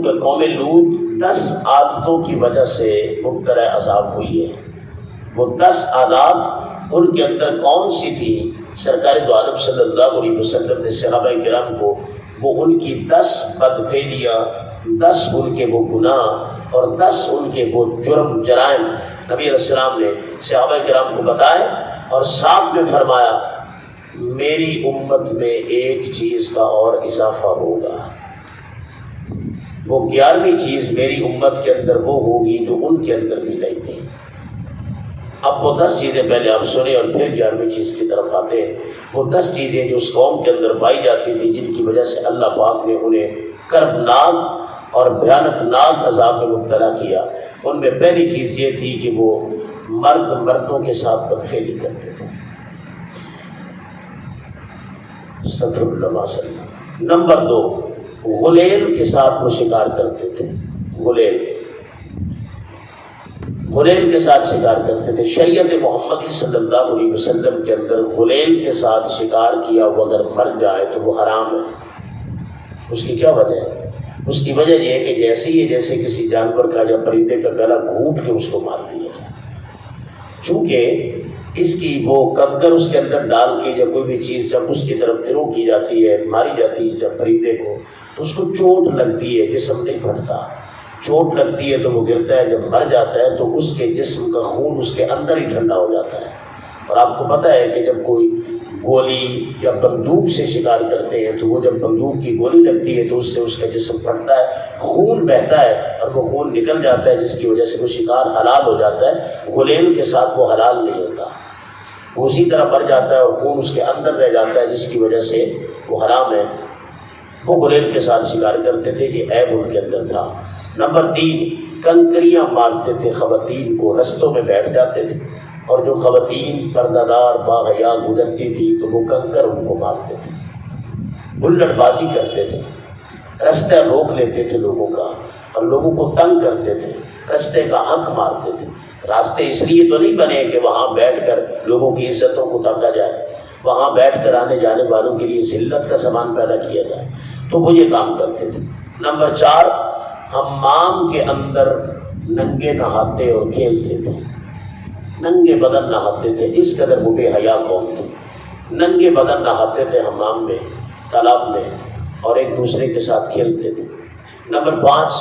کہ قوم لوط 10 عادتوں کی وجہ سے مبتلا عذاب ہوئی ہے۔ وہ 10 عادات ان کے اندر کون سی تھی؟ سرکار دو عالم صلی اللہ علیہ وسلم نے صحابہ کرام کو وہ ان کی 10 بدفعلیاں، 10 ان کے وہ گناہ اور 10 ان کے وہ جرم جرائم نبی علیہ السلام نے صحابہ کرام کو بتائے، اور ساتھ میں فرمایا میری امت میں ایک چیز کا اور اضافہ ہوگا، وہ 11ویں چیز میری امت کے اندر وہ ہوگی جو ان کے اندر بھی نہیں تھی۔ اب وہ 10 چیزیں پہلے آپ سنیں اور پھر 11ویں چیز کی طرف آتے ہیں۔ وہ 10 چیزیں جو اس قوم کے اندر پائی جاتی تھی، جن کی وجہ سے اللہ پاک نے انہیں کربناک اور بھیانک ناک عذاب میں مبتلا کیا۔ ان میں پہلی چیز یہ تھی کہ وہ مردوں کے ساتھ بدفعلی کرتے تھے۔ استغفر اللہ صلی اللہ علیہ وسلم۔ نمبر 2، غلیل کے ساتھ وہ شکار کرتے تھے۔ غلیل کے ساتھ شکار کرتے تھے۔ شریعت محمدی صلی اللہ علیہ وسلم کے اندر غلیل کے ساتھ شکار کیا وہ اگر مر جائے تو وہ حرام ہے۔ اس کی کیا وجہ ہے؟ اس کی وجہ یہ ہے کہ جیسے کسی جانور کا یا پرندے کا گلا گھونٹ کے اس کو مار دیا جائے، چونکہ اس کی وہ کنکر اس کے اندر ڈال کے یا کوئی بھی چیز جب اس کی طرف تھرو کی جاتی ہے، ماری جاتی ہے جب پرندے کو، تو اس کو چوٹ لگتی ہے، جسم نہیں پھٹتا، چوٹ لگتی ہے تو وہ گرتا ہے، جب مر جاتا ہے تو اس کے جسم کا خون اس کے اندر ہی ٹھنڈا ہو جاتا ہے۔ اور آپ کو پتہ ہے کہ جب کوئی گولی یا بندوق سے شکار کرتے ہیں تو وہ جب بندوق کی گولی لگتی ہے تو اس سے اس کا جسم پھٹتا ہے، خون بہتا ہے اور وہ خون نکل جاتا ہے، جس کی وجہ سے وہ شکار حلال ہو جاتا ہے۔ غلیل کے ساتھ وہ حلال نہیں ہوتا، وہ اسی طرح مر جاتا ہے اور خون اس کے اندر رہ جاتا ہے، جس کی وجہ سے وہ حرام ہے۔ وہ غلیل کے ساتھ شکار کرتے تھے، یہ عیب ان کے اندر تھا۔ نمبر 3، کنکریاں مارتے تھے خواتین کو، رستوں میں بیٹھ جاتے تھے اور جو خواتین پردہ دار باحیا گزرتی تھی تو وہ کنکر ان کو مارتے تھے، بلٹ بازی کرتے تھے، رستے روک لیتے تھے لوگوں کا اور لوگوں کو تنگ کرتے تھے، رستے کا حق مارتے تھے۔ راستے اس لیے تو نہیں بنے کہ وہاں بیٹھ کر لوگوں کی عزتوں کو تانکا جائے، وہاں بیٹھ کر آنے جانے والوں کے لیے ذلت کا سامان پیدا کیا جائے، تو وہ یہ کام کرتے تھے۔ نمبر 4، حمام کے اندر ننگے نہاتے اور کھیلتے تھے، ننگے بدن نہاتے تھے، اس قدر وہ بے حیا قوم تھی۔ ننگے بدن نہاتے تھے حمام میں، تالاب میں، اور ایک دوسرے کے ساتھ کھیلتے تھے۔ نمبر 5،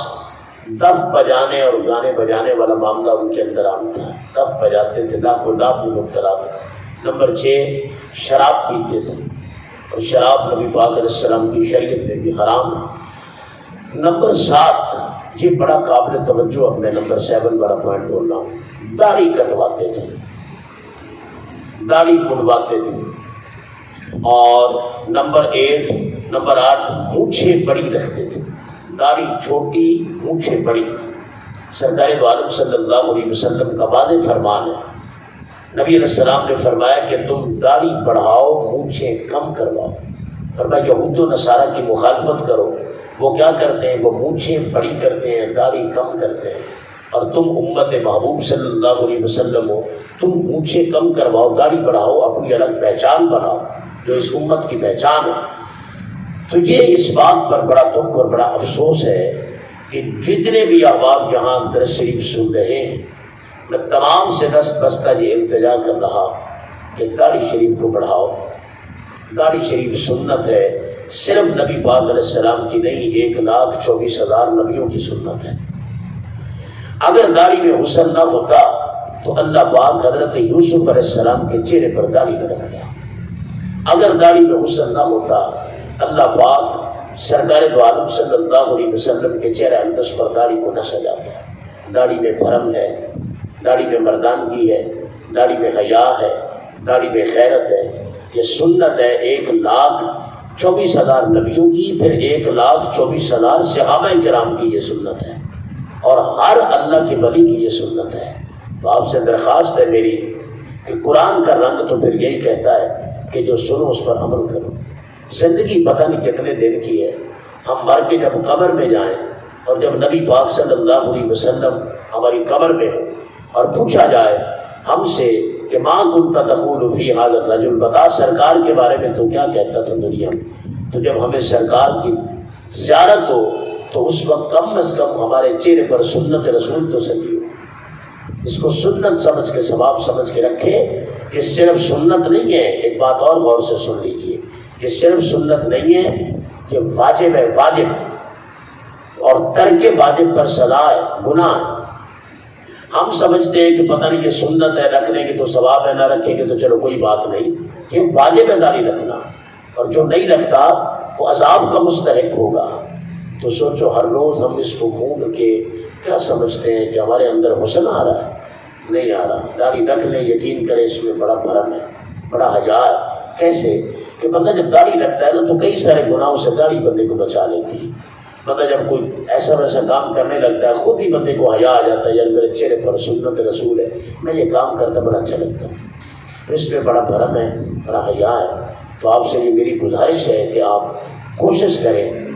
دف بجانے اور گانے بجانے والا معاملہ ان کے اندر عام تھا، دف بجاتے تھے، لاکھ و لاکھ میں مبتلا تھے۔ نمبر 6، شراب پیتے تھے، اور شراب نبی پاک علیہ السلام کی شریعت میں بھی حرام ہے۔ نمبر 7، یہ بڑا قابل توجہ، اپنے نمبر 7 والا پوائنٹ بول رہا ہوں، داڑھی کٹواتے تھے، داڑھی منڈواتے تھے۔ اور نمبر 8، مونچھیں بڑی رکھتے تھے، داڑھی چھوٹی مونچھیں بڑی۔ سرکار دو عالم صلی اللہ علیہ وسلم کا واضح فرمان ہے، نبی علیہ السلام نے فرمایا کہ تم داڑھی بڑھاؤ مونچھیں کم کرواؤ۔ فرمایا یہود و نصارہ کی مخالفت کرو، وہ کیا کرتے ہیں؟ وہ مونچھیں بڑی کرتے ہیں، داڑھی کم کرتے ہیں، اور تم امت محبوب صلی اللہ علیہ وسلم ہو، تم مونچھیں کم کرواؤ، داڑھی بڑھاؤ، اپنی الگ پہچان بناؤ جو اس امت کی پہچان ہے۔ تو یہ اس بات پر بڑا دکھ اور بڑا افسوس ہے کہ جتنے بھی احباب یہاں درس شریف سن رہے ہیں، میں تمام سے دست بستہ یہ التجا کر رہا کہ داڑھی شریف کو بڑھاؤ۔ داڑھی شریف سنت ہے، صرف نبی پاک علیہ السلام کی نہیں، 1,24,000 نبیوں کی سنت ہے۔ اگر داڑھی میں حسن نہ ہوتا تو اللہ پاک حضرت یوسف علیہ السلام کے چہرے پر داڑھی نہ رکھتا۔ اگر داڑھی میں حسن نہ ہوتا، اللہ پاک سرکار دو عالم صلی اللہ علیہ وسلم کے چہرے اندس پر داڑھی کو نہ سجاتا۔ داڑھی میں بھرم ہے، داڑھی میں مردانگی ہے، داڑھی میں حیا ہے، داڑھی میں غیرت ہے۔ یہ سنت ہے 1,24,000 نبیوں کی، پھر 1,24,000 صحابہ کرام کی یہ سنت ہے، اور ہر اللہ کے ولی کی یہ سنت ہے۔ تو آپ سے درخواست ہے میری کہ قرآن کا رنگ تو پھر یہی کہتا ہے کہ جو سنو اس پر عمل کرو۔ زندگی پتہ نہیں کتنے دن کی ہے، ہم مر کے جب قبر میں جائیں اور جب نبی پاک صلی اللہ علیہ وسلم ہماری قبر میں ہو اور پوچھا جائے ہم سے کہ ماں کنت تقول فی ھذا الرجل، بتا سرکار کے بارے میں تو کیا کہتا تھا دنیا میں، تو جب ہمیں سرکار کی زیارت ہو تو اس وقت کم از کم ہمارے چہرے پر سنت رسول تو سجی ہو. اس کو سنت سمجھ کے، ثواب سمجھ کے رکھے کہ صرف سنت نہیں ہے. ایک بات اور غور سے سن لیجیے کہ صرف سنت نہیں ہے کہ واجب ہے، واجب، اور ترک واجب پر سزا ہے، گناہ ہے. ہم سمجھتے ہیں کہ پتہ نہیں یہ سنت ہے، رکھ لیں گے تو ثواب ہے، نہ رکھیں گے تو چلو کوئی بات نہیں. یہ واجب ہے داڑھی رکھنا، اور جو نہیں رکھتا وہ عذاب کا مستحق ہوگا. تو سوچو ہر روز ہم اس کو بھول کے کیا سمجھتے ہیں کہ ہمارے اندر حسن آ رہا ہے. نہیں آ رہا. داڑھی رکھ لیں، یقین کریں اس میں بڑا بھرم ہے، بڑا حیا ہے. کیسے کہ بندہ جب داڑھی رکھتا ہے نا تو کئی سارے گناہوں سے داڑھی بندے کو بچا لیتی ہے. بندہ جب کوئی ایسا ویسا کام کرنے لگتا ہے خود ہی بندے کو حیا آ جاتا ہے، یار میرے چہرے پر سنت رسول ہے، میں یہ کام کرتا بڑا اچھا لگتا ہے. اس میں بڑا بھرم ہے، بڑا حیا ہے. تو آپ سے یہ میری گزارش ہے کہ آپ کوشش کریں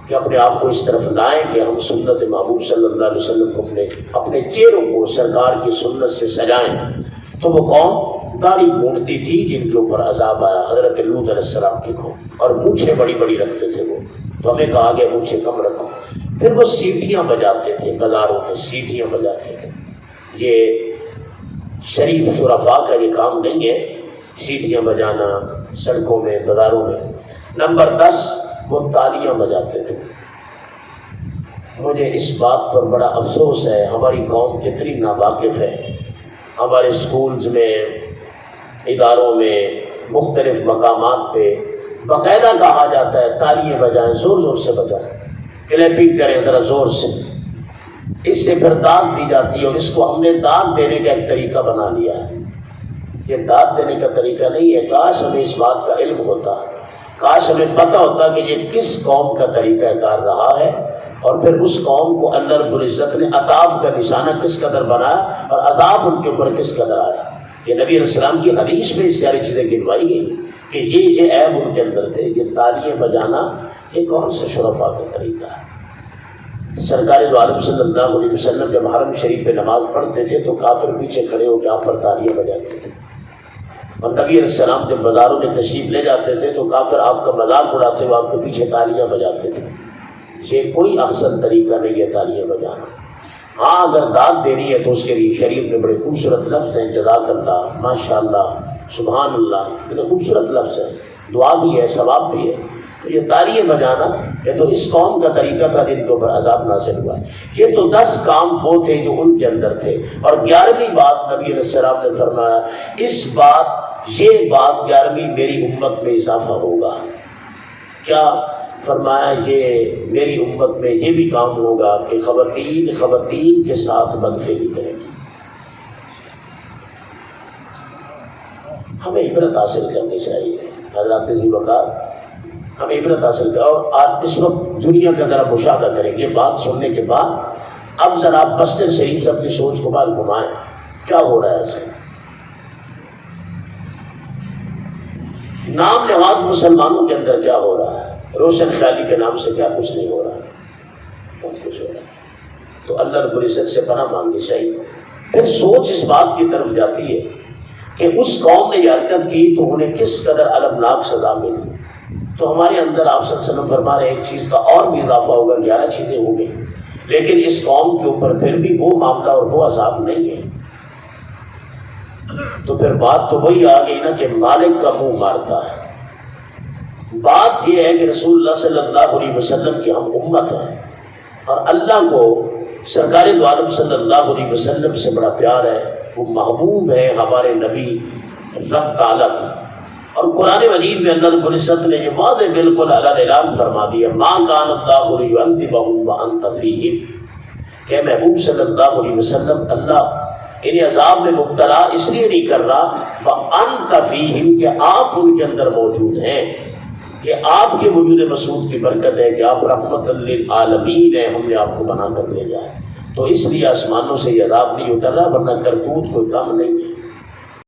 کہ اپنے آپ کو اس طرف لائیں کہ ہم سنت محبوب صلی اللہ علیہ وسلم کو اپنے چہروں کو سرکار کی سنت سے سجائیں. تو وہ قوم داڑھی مونڈتی تھی جن کے اوپر عذاب آیا، حضرت لوط علیہ السلام کی قوم، اور مونچھیں بڑی بڑی رکھتے تھے وہ. تو ہمیں کہا گیا مونچھیں کم رکھو. پھر وہ سیٹیاں بجاتے تھے، بازاروں میں سیٹیاں بجاتے تھے. یہ شریف شرفاء کا یہ کام نہیں ہے، سیٹیاں بجانا سڑکوں میں، بازاروں میں. نمبر 10، وہ تالیاں بجاتے تھے. مجھے اس بات پر بڑا افسوس ہے، ہماری قوم کتنی ناواقف ہے. ہمارے سکولز میں، اداروں میں، مختلف مقامات پہ باقاعدہ کہا جاتا ہے تالیاں بجائیں، زور زور سے بجائیں، کلیپنگ کریں ذرا زور سے. اس سے پھر داد دی جاتی ہے، اور اس کو ہم نے داد دینے کا ایک طریقہ بنا لیا ہے. یہ داد دینے کا طریقہ نہیں ہے. کاش ہمیں اس بات کا علم ہوتا، کاش ہمیں پتہ ہوتا کہ یہ کس قوم کا طریقہ کار رہا ہے، اور پھر اس قوم کو اللہ رب العزت نے عذاب کا نشانہ کس قدر بنایا اور عذاب ان کے اوپر کس قدر آیا. یہ نبی علیہ السلام کی حدیث میں اس ساری چیزیں گنوائی گئی کہ یہ عیب ان کے اندر تھے. یہ تالیاں بجانا یہ کون سے شرفاء کا طریقہ ہے. سرکار دو عالم صلی اللہ علیہ وسلم جب حرم شریف پہ نماز پڑھتے تھے تو کافر پیچھے کھڑے ہو کے آپ پر تالیاں بجاتے تھے. اور نبی علیہ السلام جب بازاروں میں تشریف لے جاتے تھے تو کافر آپ کا مذاق اڑاتے ہوئے آپ کے پیچھے تالیاں بجاتے تھے. یہ کوئی احسن طریقہ نہیں ہے تالیاں بجانا. ہاں اگر داد دینی ہے تو اس کے لیے شریف میں بڑے خوبصورت لفظ ہیں، جزاک اللہ، ماشاء اللہ، سبحان اللہ، بڑے خوبصورت لفظ ہیں، دعا بھی ہے، ثواب بھی ہے. تو یہ تالیاں بجانا یہ تو اس قوم کا طریقہ تھا جن کے اوپر عذاب نازل ہوا ہے. یہ تو 10 کام وہ تھے جو ان کے اندر تھے. اور 11ویں بات نبی علیہ السلام نے فرمایا، یہ بات 11ویں میری امت میں اضافہ ہوگا. کیا فرمایا؟ یہ میری امت میں یہ بھی کام ہوگا کہ خواتین کے ساتھ بدفعلی کریں گی. ہمیں عبرت حاصل کرنی چاہیے حضرات ذی وقار، ہمیں عبرت حاصل کریں. اور آج اس وقت دنیا کا ذرا مشاہدہ کریں. یہ بات سننے کے بعد اب ذرا آپ مسجد شریف سے اپنی سوچ کو بال گھمائیں. کیا ہو رہا ہے اس میں؟ نام نہاد مسلمانوں کے اندر کیا ہو رہا ہے؟ روشن خیالی کے نام سے کیا کچھ نہیں ہو رہا، بہت کچھ ہو رہا ہے. تو اللہ رب العزت سے پناہ مانگنی چاہیے. پھر سوچ اس بات کی طرف جاتی ہے کہ اس قوم نے یہ حرکت کی تو انہیں کس قدر المناک سزا ملی. تو ہمارے اندر آپ صلی اللہ علیہ وسلم فرما رہے ہیں ایک چیز کا اور بھی اضافہ ہوگا، 11 چیزیں ہوں گی، لیکن اس قوم کے اوپر پھر بھی وہ معاملہ اور وہ عذاب نہیں ہے. تو پھر بات تو وہی آ گئی نا کہ مالک کا منہ مارتا ہے. بات یہ ہے کہ رسول اللہ صلی اللہ علیہ وسلم کی ہم امت ہیں، اور اللہ کو سرکار دو عالم صلی اللہ علیہ وسلم سے بڑا پیار ہے. وہ محبوب ہے ہمارے نبی رب تعالیٰ کی. اور قرآن مجید میں اللہ رب العزت نے یہ واضح بالکل اعلان فرما دیا، ما کان اللہ لیعذبہم وانت فیہم، کہ محبوب صلی اللہ علیہ وسلم اللہ انہیں عذاب میں مبتلا اس لیے نہیں کر رہا وانت فیہم، کہ آپ ان کے اندر موجود ہیں. کہ آپ کے وجود مسعود کی برکت ہے کہ آپ رحمت للعالمین ہیں، ہم نے آپ کو بنا کر بھیجا ہے. تو اس لیے آسمانوں سے یہ عذاب نہیں اتر رہا، ورنہ کرتوت کوئی کم نہیں ہے.